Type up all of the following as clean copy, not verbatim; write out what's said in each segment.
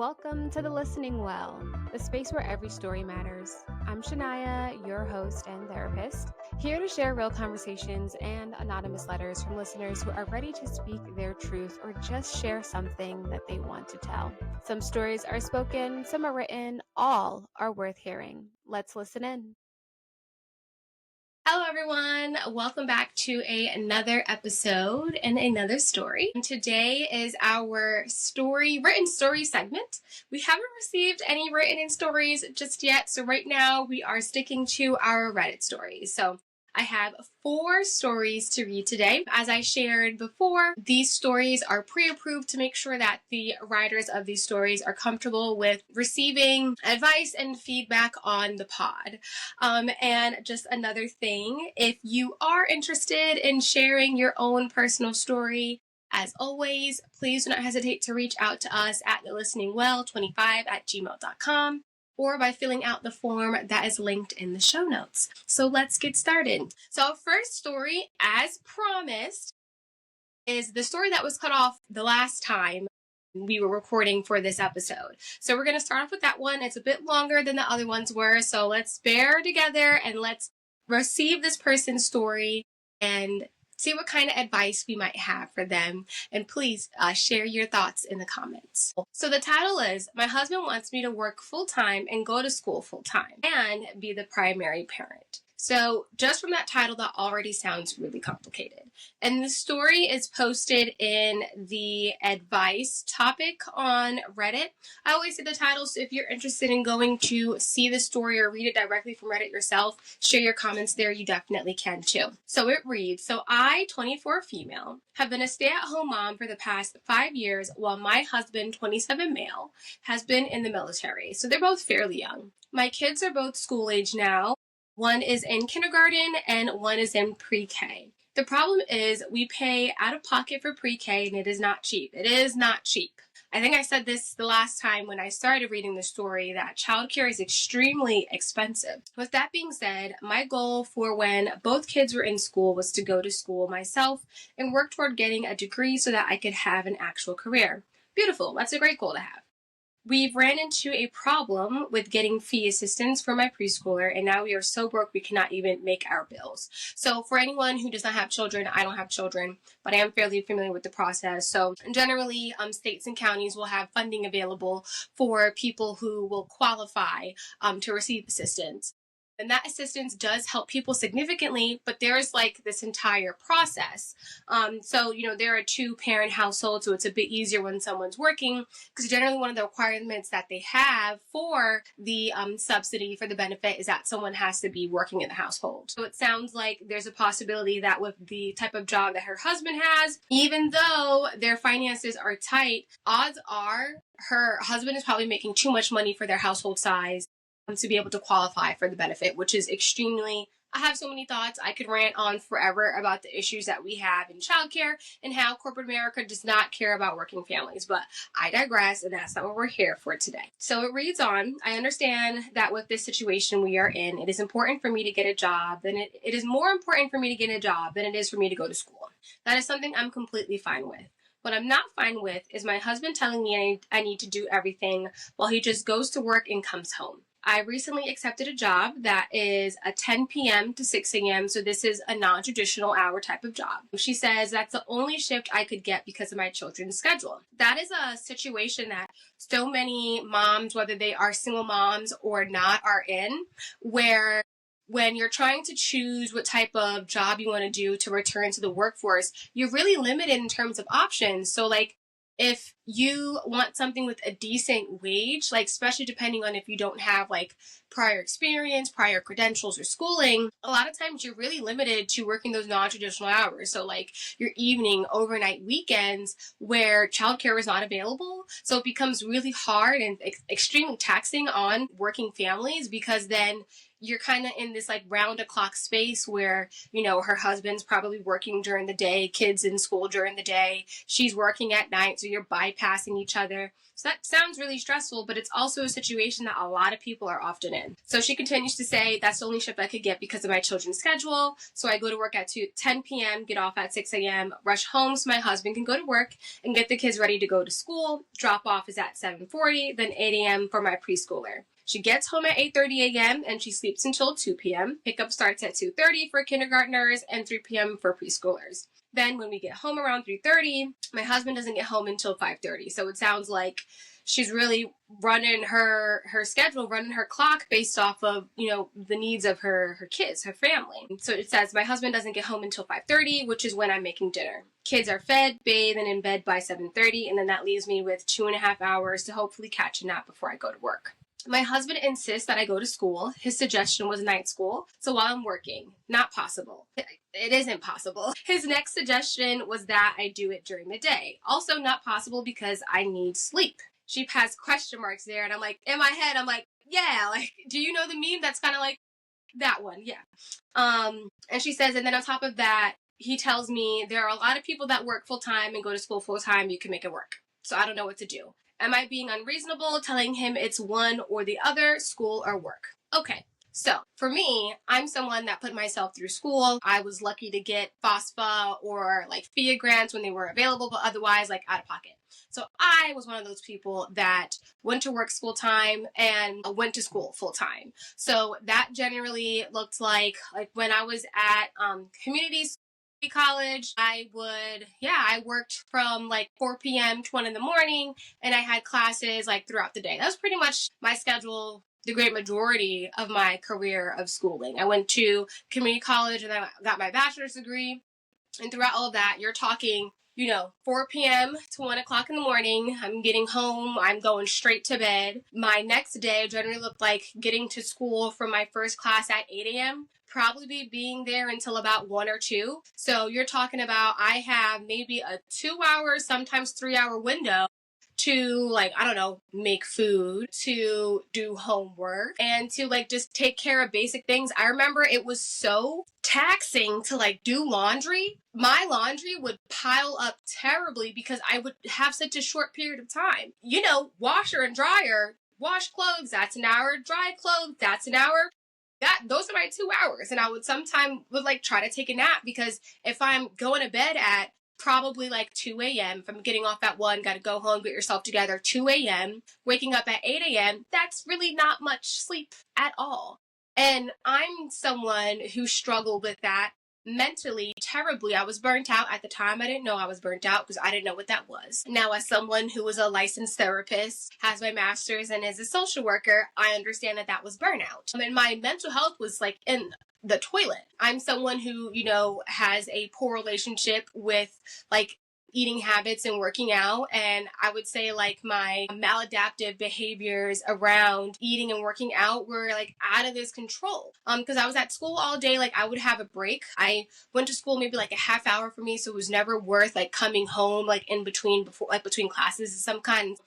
Welcome to the Listening Well, the space where every story matters. I'm Shania, your host and therapist, here to share real conversations and anonymous letters from listeners who are ready to speak their truth or just share something that they want to tell. Some stories are spoken, some are written, all are worth hearing. Let's listen in. Hello, everyone. Welcome back to another episode and another story. Today is our written story segment. We haven't received any written stories just yet, so right now we are sticking to our Reddit stories. So I have 4 stories to read today. As I shared before, these stories are pre-approved to make sure that the writers of these stories are comfortable with receiving advice and feedback on the pod. And just another thing, if you are interested in sharing your own personal story, as always, please do not hesitate to reach out to us at thelisteningwell25@gmail.com. or by filling out the form that is linked in the show notes. So let's get started. So our first story, as promised, is the story that was cut off the last time we were recording for this episode. So we're going to start off with that one. It's a bit longer than the other ones were, so let's bear together and let's receive this person's story and see what kind of advice we might have for them. And please share your thoughts in the comments. So the title is, My Husband Wants Me to Work Full-Time and Go to School Full-Time and Be the Primary Parent. So just from that title, that already sounds really complicated. And the story is posted in the advice topic on Reddit. I always say the title, so if you're interested in going to see the story or read it directly from Reddit yourself, share your comments there, you definitely can too. So it reads, so I, 24 female, have been a stay-at-home mom for the past 5 years while my husband, 27 male, has been in the military. So they're both fairly young. My kids are both school age now. One is in kindergarten and one is in pre-K. The problem is we pay out of pocket for pre-K and it is not cheap. It is not cheap. I think I said this the last time when I started reading the story that childcare is extremely expensive. With that being said, my goal for when both kids were in school was to go to school myself and work toward getting a degree so that I could have an actual career. Beautiful. That's a great goal to have. We've ran into a problem with getting fee assistance for my preschooler, and now we are so broke we cannot even make our bills. So for anyone who does not have children, I don't have children, but I am fairly familiar with the process. So generally, states and counties will have funding available for people who will qualify to receive assistance. And that assistance does help people significantly, but there is like this entire process. So there are 2-parent households, so it's a bit easier when someone's working, because generally one of the requirements that they have for the subsidy for the benefit is that someone has to be working in the household. So it sounds like there's a possibility that with the type of job that her husband has, even though their finances are tight, odds are her husband is probably making too much money for their household size to be able to qualify for the benefit, which is extremely, I have so many thoughts. I could rant on forever about the issues that we have in childcare and how corporate America does not care about working families, but I digress, and that's not what we're here for today. So it reads on, I understand that with this situation we are in, it is important for me to get a job, it is more important for me to get a job than it is for me to go to school. That is something I'm completely fine with. What I'm not fine with is my husband telling me I need to do everything while he just goes to work and comes home. I recently accepted a job that is a 10 p.m. to 6 a.m., so this is a non-traditional hour type of job. She says that's the only shift I could get because of my children's schedule. That is a situation that so many moms, whether they are single moms or not, are in, where when you're trying to choose what type of job you want to do to return to the workforce, you're really limited in terms of options. So if you want something with a decent wage, especially depending on if you don't have prior experience, prior credentials or schooling, a lot of times you're really limited to working those non-traditional hours. So your evening, overnight, weekends where childcare is not available. So it becomes really hard and extremely taxing on working families, because then you're kind of in this round the clock space where, her husband's probably working during the day, kids in school during the day, she's working at night. So you're bypassing passing each other. So that sounds really stressful, but it's also a situation that a lot of people are often in. So she continues to say, that's the only shift I could get because of my children's schedule. So I go to work at 10 p.m., get off at 6 a.m., rush home so my husband can go to work and get the kids ready to go to school. Drop off is at 7:40, then 8 a.m. for my preschooler. She gets home at 8:30 a.m. and she sleeps until 2 p.m. Pickup starts at 2:30 for kindergartners and 3 p.m. for preschoolers. Then when we get home around 3:30, my husband doesn't get home until 5:30. So it sounds like she's really running her schedule, running her clock based off of, the needs of her kids, her family. So it says my husband doesn't get home until 5:30, which is when I'm making dinner. Kids are fed, bathed, and in bed by 7:30, and then that leaves me with 2.5 hours to hopefully catch a nap before I go to work. My husband insists that I go to school. His suggestion was night school. So while I'm working, not possible. It isn't possible. His next suggestion was that I do it during the day. Also not possible because I need sleep. She has question marks there, and I'm like, in my head, I'm like, yeah, like, do you know the meme that's kind of like that one? Yeah. And she says, and then on top of that, he tells me there are a lot of people that work full time and go to school full time. You can make it work. So I don't know what to do. Am I being unreasonable telling him it's one or the other, school or work? Okay. So for me, I'm someone that put myself through school. I was lucky to get FOSFA or like FIA grants when they were available, but otherwise like out of pocket. So I was one of those people that went to work full time and went to school full time. So that generally looked like when I was at community college, I worked from like 4 p.m. to 1 in the morning, and I had classes like throughout the day. That was pretty much my schedule the great majority of my career of schooling. I went to community college and then I got my bachelor's degree. And throughout all of that, you're talking, 4 p.m. to 1 o'clock in the morning. I'm getting home. I'm going straight to bed. My next day generally looked like getting to school for my first class at 8 a.m., probably be being there until about 1 or 2. So you're talking about I have maybe a 2-hour, sometimes 3-hour window to make food, to do homework, and to just take care of basic things. I remember it was so taxing to do laundry. My laundry would pile up terribly because I would have such a short period of time. Washer and dryer, wash clothes, that's an hour, dry clothes, that's an hour. Those are my 2 hours. And I would sometimes try to take a nap because if I'm going to bed at probably 2 a.m. If I'm getting off at 1, got to go home, get yourself together, 2 a.m., waking up at 8 a.m., that's really not much sleep at all. And I'm someone who struggled with that mentally terribly. I was burnt out at the time. I didn't know I was burnt out because I didn't know what that was. Now, as someone who was a licensed therapist, has my master's, and is a social worker, I understand that was burnout. And my mental health was in the toilet. I'm someone who, has a poor relationship with eating habits and working out. And I would say my maladaptive behaviors around eating and working out were out of this control. Because I was at school all day, I would have a break. I went to school maybe a half hour for me. So it was never worth coming home in between between classes of some kind.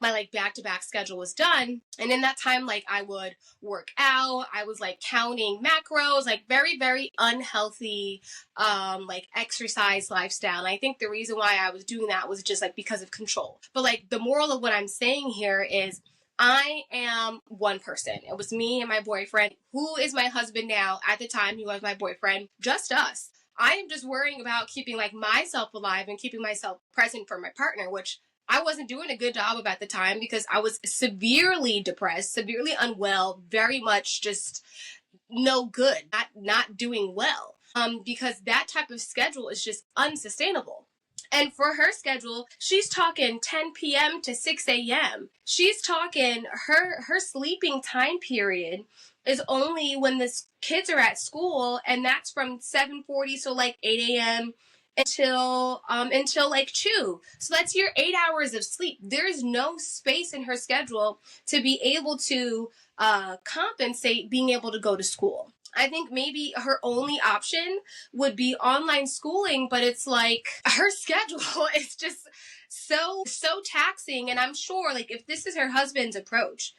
My back-to-back schedule was done. And in that time, I would work out. I was counting macros, very, very unhealthy, exercise lifestyle. And I think the reason why I was doing that was just because of control. But the moral of what I'm saying here is I am one person. It was me and my boyfriend, who is my husband now. At the time, he was my boyfriend, just us. I am just worrying about keeping myself alive and keeping myself present for my partner, which I wasn't doing a good job of at the time because I was severely depressed, severely unwell, very much just no good, not doing well. Because that type of schedule is just unsustainable. And for her schedule, she's talking 10 p.m. to 6 a.m. She's talking her sleeping time period is only when the kids are at school, and that's from 7:40 so 8 a.m. until 2. So that's your 8 hours of sleep. There's no space in her schedule to be able to compensate being able to go to school. I think maybe her only option would be online schooling, but it's her schedule is just so taxing. And I'm sure if this is her husband's approach,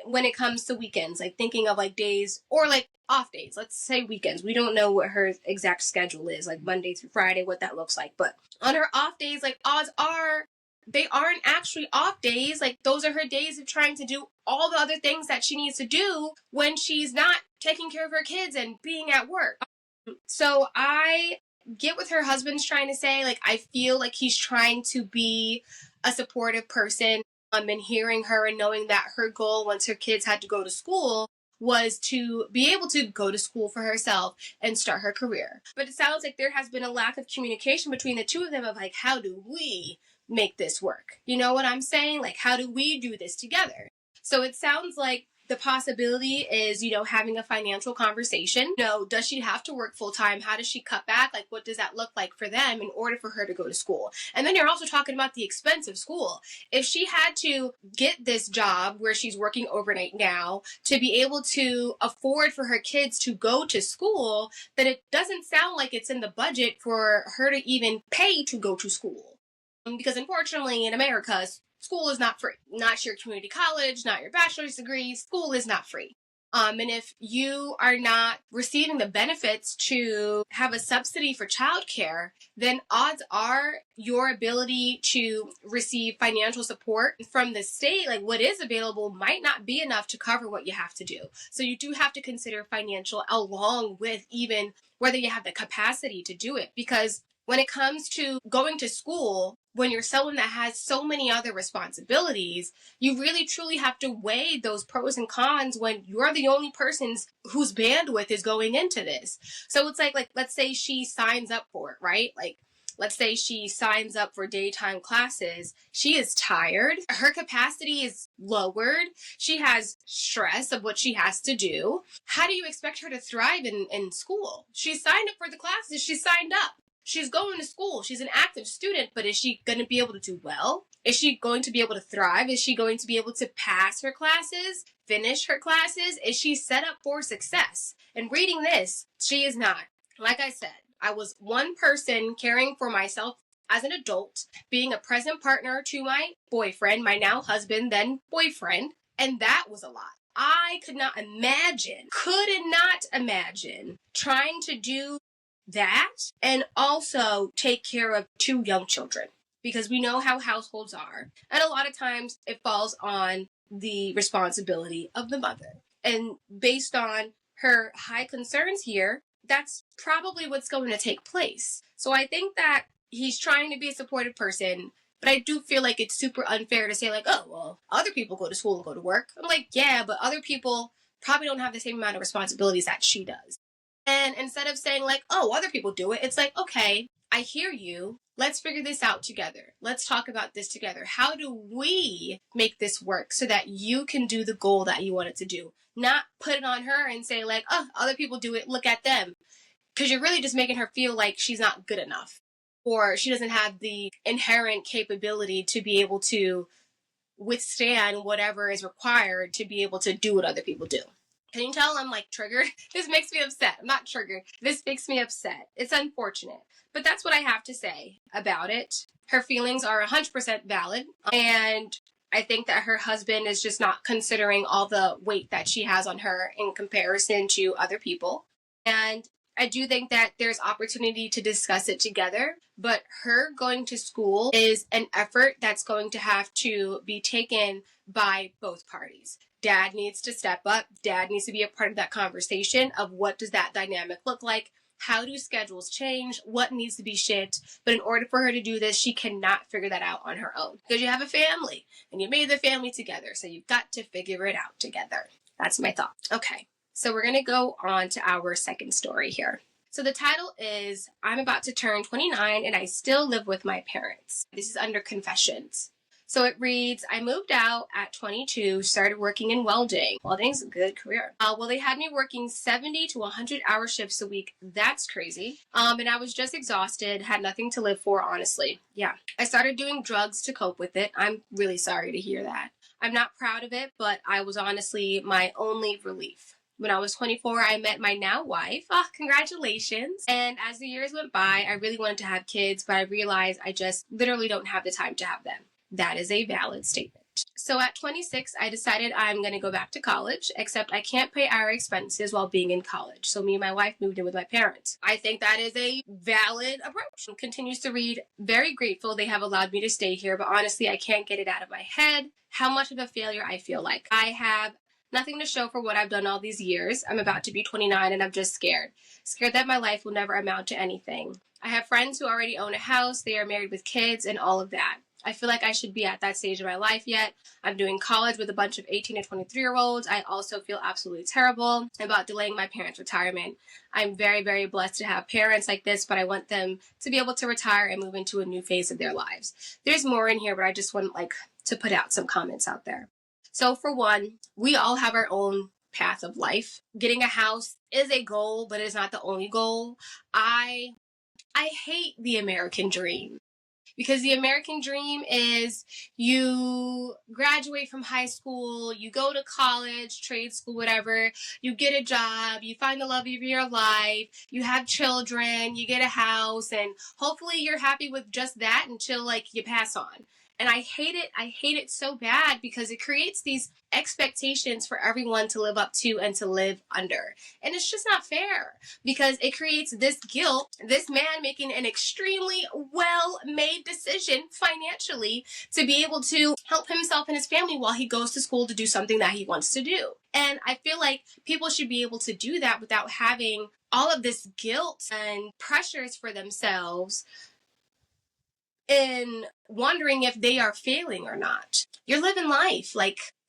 when it comes to weekends, thinking of days or off days, let's say weekends. We don't know what her exact schedule is, Monday through Friday, what that looks like. But on her off days, odds are they aren't actually off days. Like, those are her days of trying to do all the other things that she needs to do when she's not taking care of her kids and being at work. So I get what her husband's trying to say. Like, I feel like he's trying to be a supportive person. And hearing her and knowing that her goal once her kids had to go to school was to be able to go to school for herself and start her career. But it sounds like there has been a lack of communication between the two of them of like, how do we make this work? You know what I'm saying? Like, how do we do this together? So it sounds like the possibility is, having a financial conversation. Does she have to work full time? How does she cut back? Like, what does that look like for them in order for her to go to school? And then you're also talking about the expense of school. If she had to get this job where she's working overnight now to be able to afford for her kids to go to school, then it doesn't sound like it's in the budget for her to even pay to go to school. Because unfortunately in America, school is not free. Not your community college, not your bachelor's degree. School is not free. And if you are not receiving the benefits to have a subsidy for childcare, then odds are your ability to receive financial support from the state, like what is available, might not be enough to cover what you have to do. So you do have to consider financial along with even whether you have the capacity to do it. Because when it comes to going to school, when you're someone that has so many other responsibilities, you really truly have to weigh those pros and cons when you're the only person whose bandwidth is going into this. So it's like let's say she signs up for it, right? Like, let's say she signs up for daytime classes. She is tired. Her capacity is lowered. She has stress of what she has to do. How do you expect her to thrive in school? She signed up for the classes. She signed up. She's going to school. She's an active student, but is she going to be able to do well? Is she going to be able to thrive? Is she going to be able to pass her classes, finish her classes? Is she set up for success? And reading this, she is not. Like I said, I was one person caring for myself as an adult, being a present partner to my boyfriend, my now husband, then boyfriend, and that was a lot. I could not imagine trying to do that and also take care of two young children, because we know how households are, and a lot of times it falls on the responsibility of the mother. And based on her high concerns here, that's probably what's going to take place. So I think that he's trying to be a supportive person, but I do feel like it's super unfair to say like, oh, well, other people go to school and go to work. I'm like, yeah, but other people probably don't have the same amount of responsibilities that she does. And instead of saying like, oh, other people do it, it's like, okay, I hear you. Let's figure this out together. Let's talk about this together. How do we make this work so that you can do the goal that you wanted to do? Not put it on her and say like, oh, other people do it, look at them. Because you're really just making her feel like she's not good enough, or she doesn't have the inherent capability to be able to withstand whatever is required to be able to do what other people do. Can you tell I'm like triggered? This makes me upset. I'm not triggered. This makes me upset. It's unfortunate. But that's what I have to say about it. Her feelings are 100% valid. And I think that her husband is just not considering all the weight that she has on her in comparison to other people. And I do think that there's opportunity to discuss it together, but her going to school is an effort that's going to have to be taken by both parties. Dad needs to step up. Dad needs to be a part of that conversation of what does that dynamic look like? How do schedules change? What needs to be shifted? But in order for her to do this, she cannot figure that out on her own, because you have a family and you made the family together. So you've got to figure it out together. That's my thought. Okay. So we're going to go on to our second story here. So the title is, I'm about to turn 29 and I still live with my parents. This is under confessions. So it reads, I moved out at 22, started working in welding. Welding's a good career. Well, they had me working 70 to 100-hour shifts a week. That's crazy. And I was just exhausted, had nothing to live for, honestly. Yeah. I started doing drugs to cope with it. I'm really sorry to hear that. I'm not proud of it, but I was honestly my only relief. When I was 24, I met my now wife. Oh, congratulations. And as the years went by, I really wanted to have kids, but I realized I just literally don't have the time to have them. That is a valid statement. So at 26, I decided I'm going to go back to college, except I can't pay our expenses while being in college. So me and my wife moved in with my parents. I think that is a valid approach. Continues to read, very grateful they have allowed me to stay here, but honestly, I can't get it out of my head how much of a failure I feel like. I have nothing to show for what I've done all these years. I'm about to be 29 and I'm just scared. Scared that my life will never amount to anything. I have friends who already own a house, they are married with kids and all of that. I feel like I should be at that stage of my life yet. I'm doing college with a bunch of 18 to 23-year-olds. I also feel absolutely terrible about delaying my parents' retirement. I'm very, very blessed to have parents like this, but I want them to be able to retire and move into a new phase of their lives. There's more in here, but I just want to put out some comments out there. So for one, we all have our own path of life. Getting a house is a goal, but it's not the only goal. I hate the American dream. Because the American dream is you graduate from high school, you go to college, trade school, whatever, you get a job, you find the love of your life, you have children, you get a house, and hopefully you're happy with just that until you pass on. And I hate it. I hate it so bad because it creates these expectations for everyone to live up to and to live under. And it's just not fair because it creates this guilt, this man making an extremely well-made decision financially to be able to help himself and his family while he goes to school to do something that he wants to do. And I feel like people should be able to do that without having all of this guilt and pressures for themselves in wondering if they are failing or not. You're living life.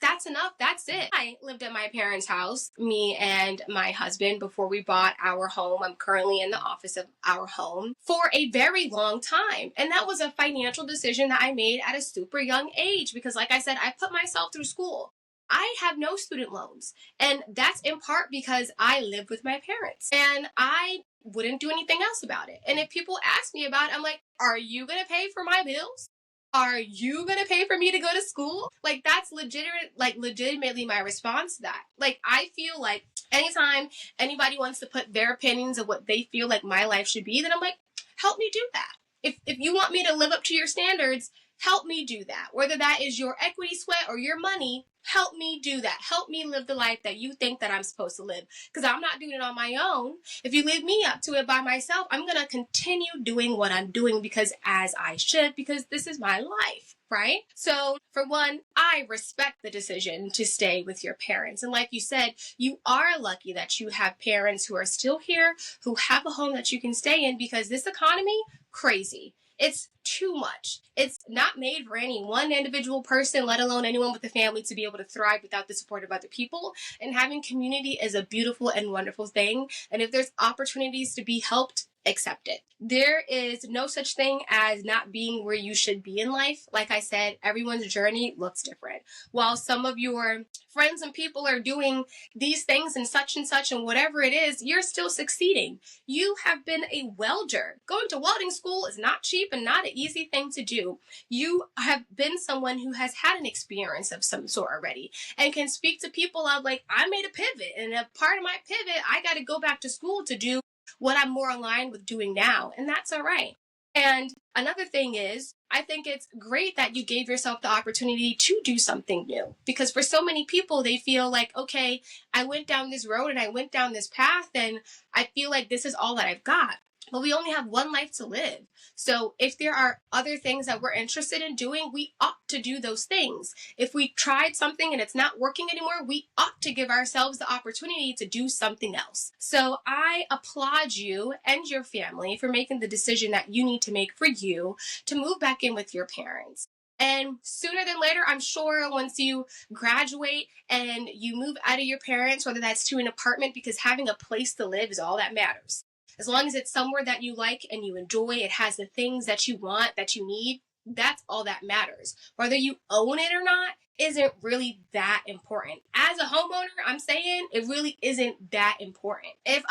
That's enough. That's it. I lived at my parents' house, me and my husband, before we bought our home. I'm currently in the office of our home for a very long time. And that was a financial decision that I made at a super young age because, like I said, I put myself through school. I have no student loans. And that's in part because I lived with my parents and I wouldn't do anything else about it. And if people ask me about it, I'm like, are you going to pay for my bills? Are you going to pay for me to go to school? That's legitimately my response to that. I feel like anytime anybody wants to put their opinions of what they feel like my life should be, then I'm like, help me do that. If you want me to live up to your standards, help me do that. Whether that is your equity sweat or your money, help me do that. Help me live the life that you think that I'm supposed to live. Because I'm not doing it on my own. If you leave me up to it by myself, I'm going to continue doing what I'm doing because I should, because this is my life, right? So for one, I respect the decision to stay with your parents. And like you said, you are lucky that you have parents who are still here, who have a home that you can stay in because this economy, crazy. It's too much. It's not made for any one individual person, let alone anyone with a family, to be able to thrive without the support of other people. And having community is a beautiful and wonderful thing. And if there's opportunities to be helped, accept it. There is no such thing as not being where you should be in life. Like I said, everyone's journey looks different. While some of your friends and people are doing these things and such and whatever it is, you're still succeeding. You have been a welder. Going to welding school is not cheap and not an easy thing to do. You have been someone who has had an experience of some sort already and can speak to people of I made a pivot, and a part of my pivot, I got to go back to school to do what I'm more aligned with doing now, and that's all right. And another thing is, I think it's great that you gave yourself the opportunity to do something new, because for so many people, they feel like, okay, I went down this road and I went down this path and I feel like this is all that I've got. But we only have one life to live. So if there are other things that we're interested in doing, we ought to do those things. If we tried something and it's not working anymore, we ought to give ourselves the opportunity to do something else. So I applaud you and your family for making the decision that you need to make for you to move back in with your parents. And sooner than later, I'm sure once you graduate and you move out of your parents, whether that's to an apartment, because having a place to live is all that matters. As long as it's somewhere that you like and you enjoy, it has the things that you want, that you need, that's all that matters. Whether you own it or not isn't really that important. As a homeowner, I'm saying it really isn't that important. If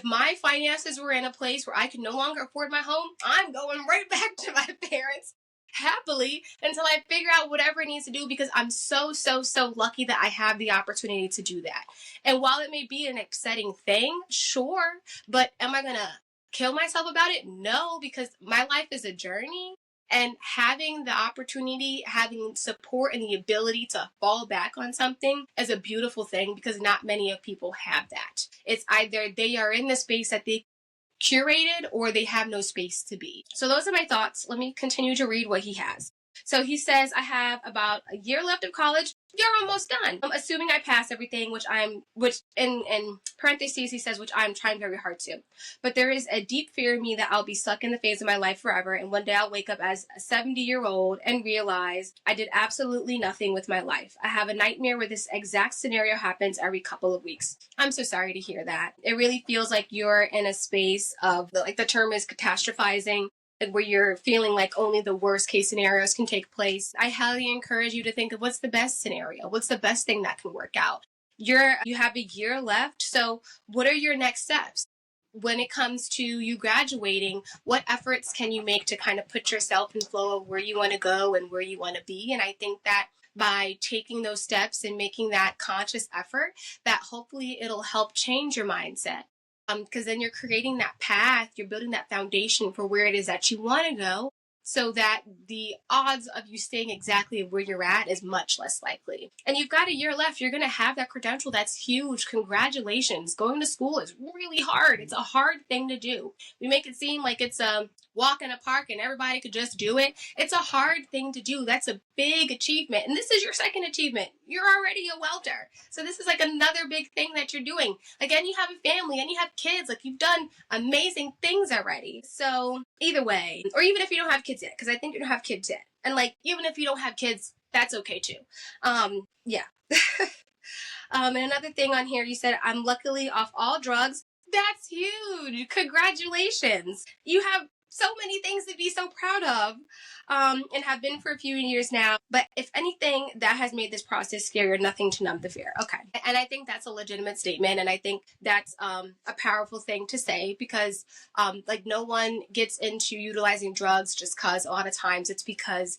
my finances were in a place where I could no longer afford my home, I'm going right back to my parents happily until I figure out whatever it needs to do, because I'm so lucky that I have the opportunity to do that. And while it may be an upsetting thing, sure, but am I going to kill myself about it? No, because my life is a journey And having the opportunity, having support and the ability to fall back on something is a beautiful thing, because not many of people have that. It's either they are in the space that they curated or they have no space to be. So those are my thoughts. Let me continue to read what he has. So he says, I have about a year left of college. You're almost done. I'm assuming I pass everything, which in parentheses, he says, which I'm trying very hard to. But there is a deep fear in me that I'll be stuck in the phase of my life forever. And one day I'll wake up as a 70-year-old and realize I did absolutely nothing with my life. I have a nightmare where this exact scenario happens every couple of weeks. I'm so sorry to hear that. It really feels like you're in a space of, like the term is catastrophizing, where you're feeling like only the worst case scenarios can take place. I highly encourage you to think of what's the best scenario. What's the best thing that can work out? You have a year left. So what are your next steps? When it comes to you graduating, what efforts can you make to kind of put yourself in flow of where you want to go and where you want to be? And I think that by taking those steps and making that conscious effort, that hopefully it'll help change your mindset. Because then you're creating that path, you're building that foundation for where it is that you want to go, so that the odds of you staying exactly where you're at is much less likely. And you've got a year left. You're going to have that credential. That's huge. Congratulations. Going to school is really hard. It's a hard thing to do. We make it seem like it's a walk in a park and everybody could just do it. It's a hard thing to do. That's a big achievement. And this is your second achievement. You're already a welder. So this is like another big thing that you're doing. Again, you have a family and you have kids. Like, you've done amazing things already. So either way, or even if you don't have kids yet, because I think you don't have kids yet. And like, even if you don't have kids, that's okay too. Yeah. And another thing on here, you said, I'm luckily off all drugs. That's huge. Congratulations. You have so many things to be so proud of, and have been for a few years now. But if anything, that has made this process scarier, nothing to numb the fear. Okay. And I think that's a legitimate statement. And I think that's a powerful thing to say, because like, no one gets into utilizing drugs just because a lot of times it's because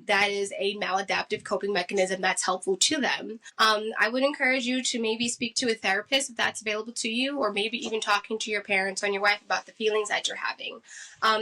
that is a maladaptive coping mechanism that's helpful to them. I would encourage you to maybe speak to a therapist if that's available to you, or maybe even talking to your parents or your wife about the feelings that you're having.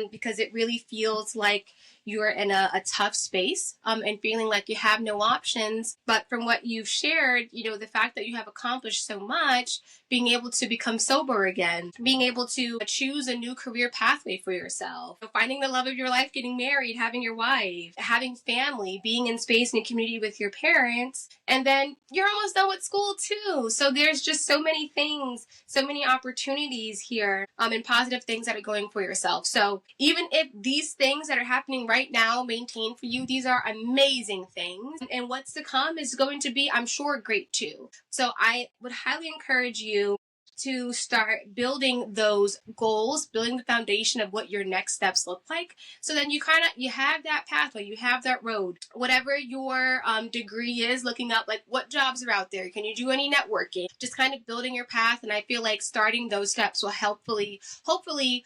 Because it really feels like you're in a tough space, and feeling like you have no options. But from what you've shared, the fact that you have accomplished so much, being able to become sober again, being able to choose a new career pathway for yourself, finding the love of your life, getting married, having your wife, having family, being in space and community with your parents, and then you're almost done with school too. So there's just so many things, so many opportunities here, and positive things that are going for yourself. So even if these things that are happening right now maintain for you, these are amazing things. And what's to come is going to be, I'm sure, great too. So I would highly encourage you to start building those goals, building the foundation of what your next steps look like. So then you have that pathway, you have that road. Whatever your degree is, looking up like what jobs are out there. Can you do any networking? Just kind of building your path. And I feel like starting those steps will hopefully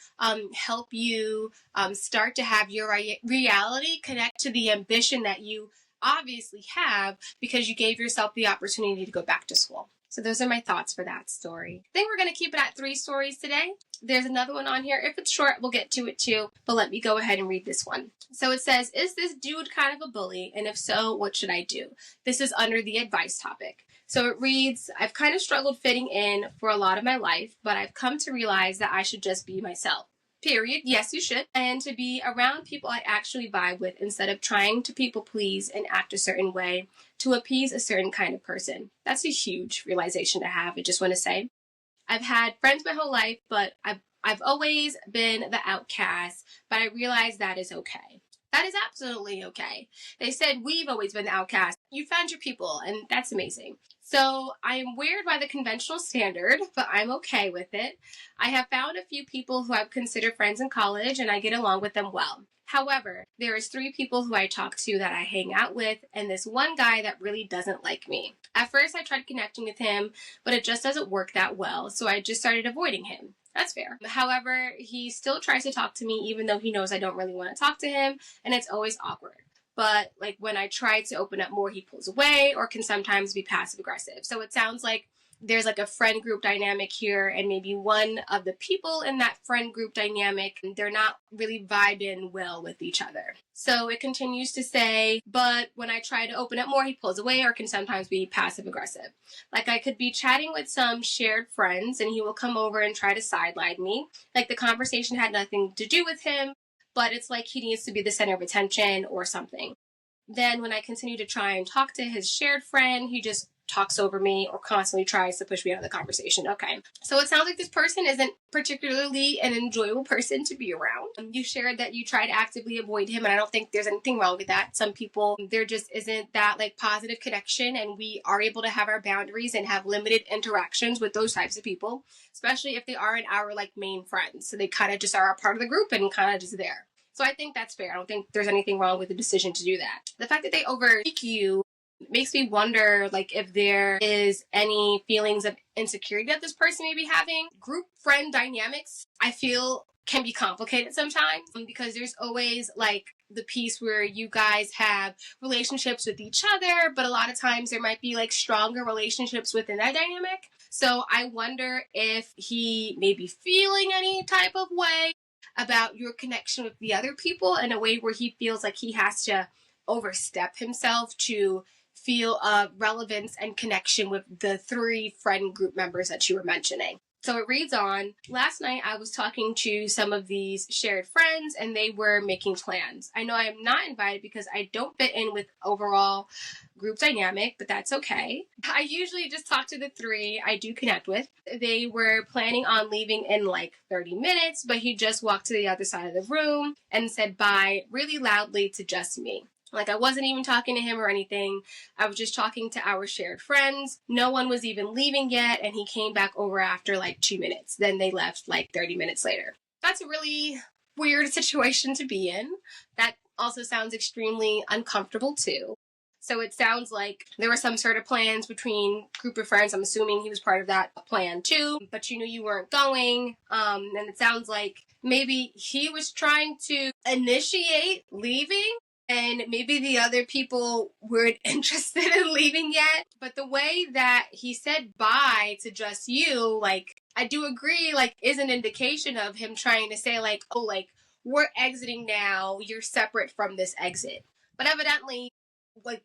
help you start to have your reality connect to the ambition that you obviously have, because you gave yourself the opportunity to go back to school. So those are my thoughts for that story. I think we're going to keep it at 3 stories today. There's another one on here. If it's short, we'll get to it too. But let me go ahead and read this one. So it says, is this dude kind of a bully? And if so, what should I do? This is under the advice topic. So it reads, I've kind of struggled fitting in for a lot of my life, but I've come to realize that I should just be myself. Period. Yes, you should. And to be around people I actually vibe with, instead of trying to people please and act a certain way to appease a certain kind of person. That's a huge realization to have. I just want to say, I've had friends my whole life, but I've always been the outcast, but I realize that is okay. That is absolutely okay. They said we've always been the outcast. You found your people, and that's amazing. So I am weird by the conventional standard, but I'm okay with it. I have found a few people who I've considered friends in college, and I get along with them well. However, there is 3 people who I talk to that I hang out with, and this one guy that really doesn't like me. At first, I tried connecting with him, but it just doesn't work that well, so I just started avoiding him. That's fair. However, he still tries to talk to me, even though he knows I don't really want to talk to him, and it's always awkward. But like when I try to open up more, he pulls away or can sometimes be passive aggressive. So it sounds like there's like a friend group dynamic here, and maybe one of the people in that friend group dynamic, they're not really vibing well with each other. So it continues to say, but when I try to open up more, he pulls away or can sometimes be passive aggressive. Like I could be chatting with some shared friends and he will come over and try to sideline me. Like the conversation had nothing to do with him, but it's like he needs to be the center of attention or something. Then when I continue to try and talk to his shared friend, he just talks over me or constantly tries to push me out of the conversation. Okay. So it sounds like this person isn't particularly an enjoyable person to be around. You shared that you try to actively avoid him, and I don't think there's anything wrong with that. Some people, there just isn't that like positive connection, and we are able to have our boundaries and have limited interactions with those types of people, especially if they aren't our like main friends. So they kind of just are a part of the group and kind of just there. So I think that's fair. I don't think there's anything wrong with the decision to do that. The fact that they overtake you makes me wonder, like, if there is any feelings of insecurity that this person may be having. Group friend dynamics, I feel, can be complicated sometimes because there's always, like, the piece where you guys have relationships with each other, but a lot of times there might be, like, stronger relationships within that dynamic. So I wonder if he may be feeling any type of way about your connection with the other people in a way where he feels like he has to overstep himself to feel relevance and connection with the 3 friend group members that you were mentioning. So it reads on, last night I was talking to some of these shared friends and they were making plans. I know I am not invited because I don't fit in with overall group dynamic, but that's okay. I usually just talk to the 3 I do connect with. They were planning on leaving in like 30 minutes, but he just walked to the other side of the room and said bye really loudly to just me. Like, I wasn't even talking to him or anything. I was just talking to our shared friends. No one was even leaving yet, and he came back over after like 2 minutes. Then they left like 30 minutes later. That's a really weird situation to be in. That also sounds extremely uncomfortable too. So it sounds like there were some sort of plans between group of friends. I'm assuming he was part of that plan too, but you knew you weren't going. And it sounds like maybe he was trying to initiate leaving, and maybe the other people weren't interested in leaving yet. But the way that he said bye to just you, like, I do agree, like, is an indication of him trying to say, like, oh, like, we're exiting now. You're separate from this exit. But evidently, like,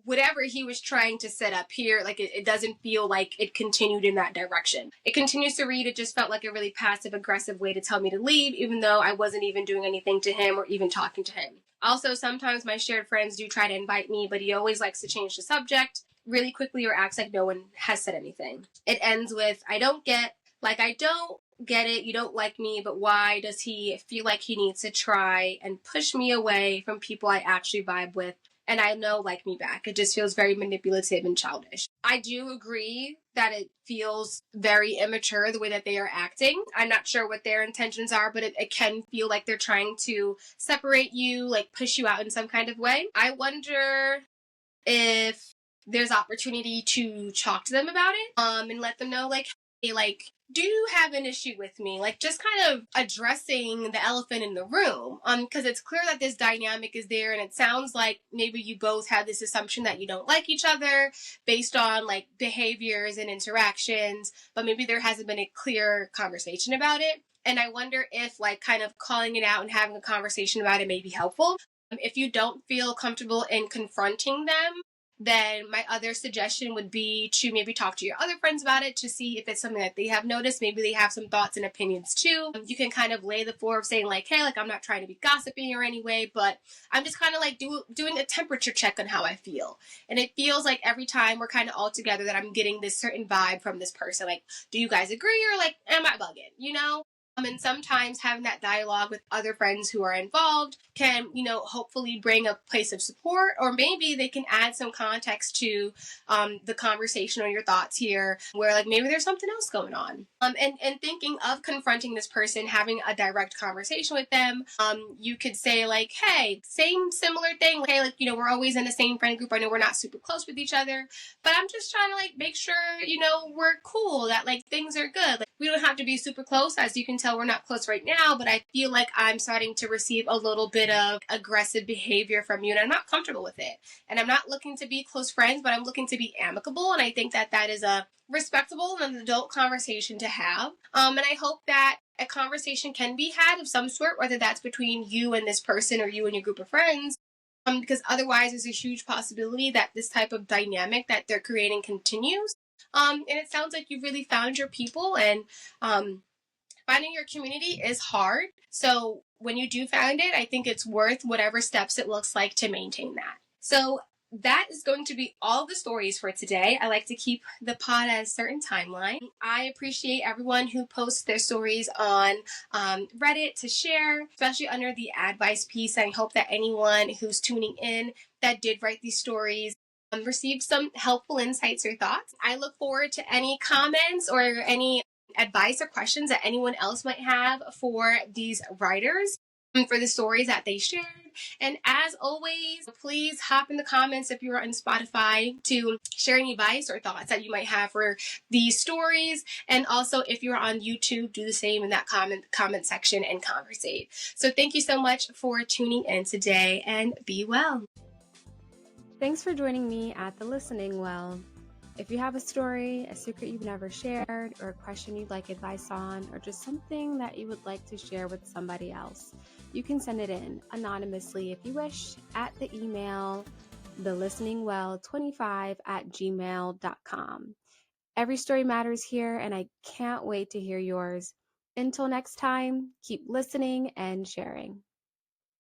whatever he was trying to set up here, like, it doesn't feel like it continued in that direction. It continues to read, it just felt like a really passive-aggressive way to tell me to leave, even though I wasn't even doing anything to him or even talking to him. Also, sometimes my shared friends do try to invite me, but he always likes to change the subject really quickly or acts like no one has said anything. It ends with, I don't get it, you don't like me, but why does he feel like he needs to try and push me away from people I actually vibe with and I know like me back? It just feels very manipulative and childish. I do agree that it feels very immature the way that they are acting. I'm not sure what their intentions are, but it can feel like they're trying to separate you, like push you out in some kind of way. I wonder if there's opportunity to talk to them about it, and let them know, like, hey, like, do you have an issue with me? Like, just kind of addressing the elephant in the room. Because it's clear that this dynamic is there, and it sounds like maybe you both have this assumption that you don't like each other based on, like, behaviors and interactions, but maybe there hasn't been a clear conversation about it. And I wonder if, like, kind of calling it out and having a conversation about it may be helpful. If you don't feel comfortable in confronting them, then my other suggestion would be to maybe talk to your other friends about it to see if it's something that they have noticed. Maybe they have some thoughts and opinions too. You can kind of lay the floor of saying, like, hey, like, I'm not trying to be gossiping or any way, but I'm just kind of like doing a temperature check on how I feel. And it feels like every time we're kind of all together that I'm getting this certain vibe from this person. Like, do you guys agree, or like, am I bugging? You know? And sometimes having that dialogue with other friends who are involved can, you know, hopefully bring a place of support, or maybe they can add some context to the conversation or your thoughts here, where like maybe there's something else going on. And thinking of confronting this person, having a direct conversation with them, you could say like, hey, similar thing. Hey, like, you know, we're always in the same friend group. I know we're not super close with each other, but I'm just trying to like make sure, you know, we're cool, that like things are good. Like, we don't have to be super close. As you can tell, tell we're not close right now, but I feel like I'm starting to receive a little bit of aggressive behavior from you, and I'm not comfortable with it. And I'm not looking to be close friends, but I'm looking to be amicable. And I think that that is a respectable and an adult conversation to have. And I hope that a conversation can be had of some sort, whether that's between you and this person or you and your group of friends. Because otherwise, there's a huge possibility that this type of dynamic that they're creating continues. And it sounds like you've really found your people, and finding your community is hard. So when you do find it, I think it's worth whatever steps it looks like to maintain that. So that is going to be all the stories for today. I like to keep the pod at a certain timeline. I appreciate everyone who posts their stories on Reddit to share, especially under the advice piece. I hope that anyone who's tuning in that did write these stories received some helpful insights or thoughts. I look forward to any comments or any advice or questions that anyone else might have for these writers and for the stories that they shared. And as always, please hop in the comments if you're on Spotify to share any advice or thoughts that you might have for these stories. And also, if you're on YouTube, do the same in that comment section and conversate. So thank you so much for tuning in today, and be well. Thanks for joining me at the Listening Well. If you have a story, a secret you've never shared, or a question you'd like advice on, or just something that you would like to share with somebody else, you can send it in anonymously if you wish at the email thelisteningwell25@gmail.com. Every story matters here, and I can't wait to hear yours. Until next time, keep listening and sharing.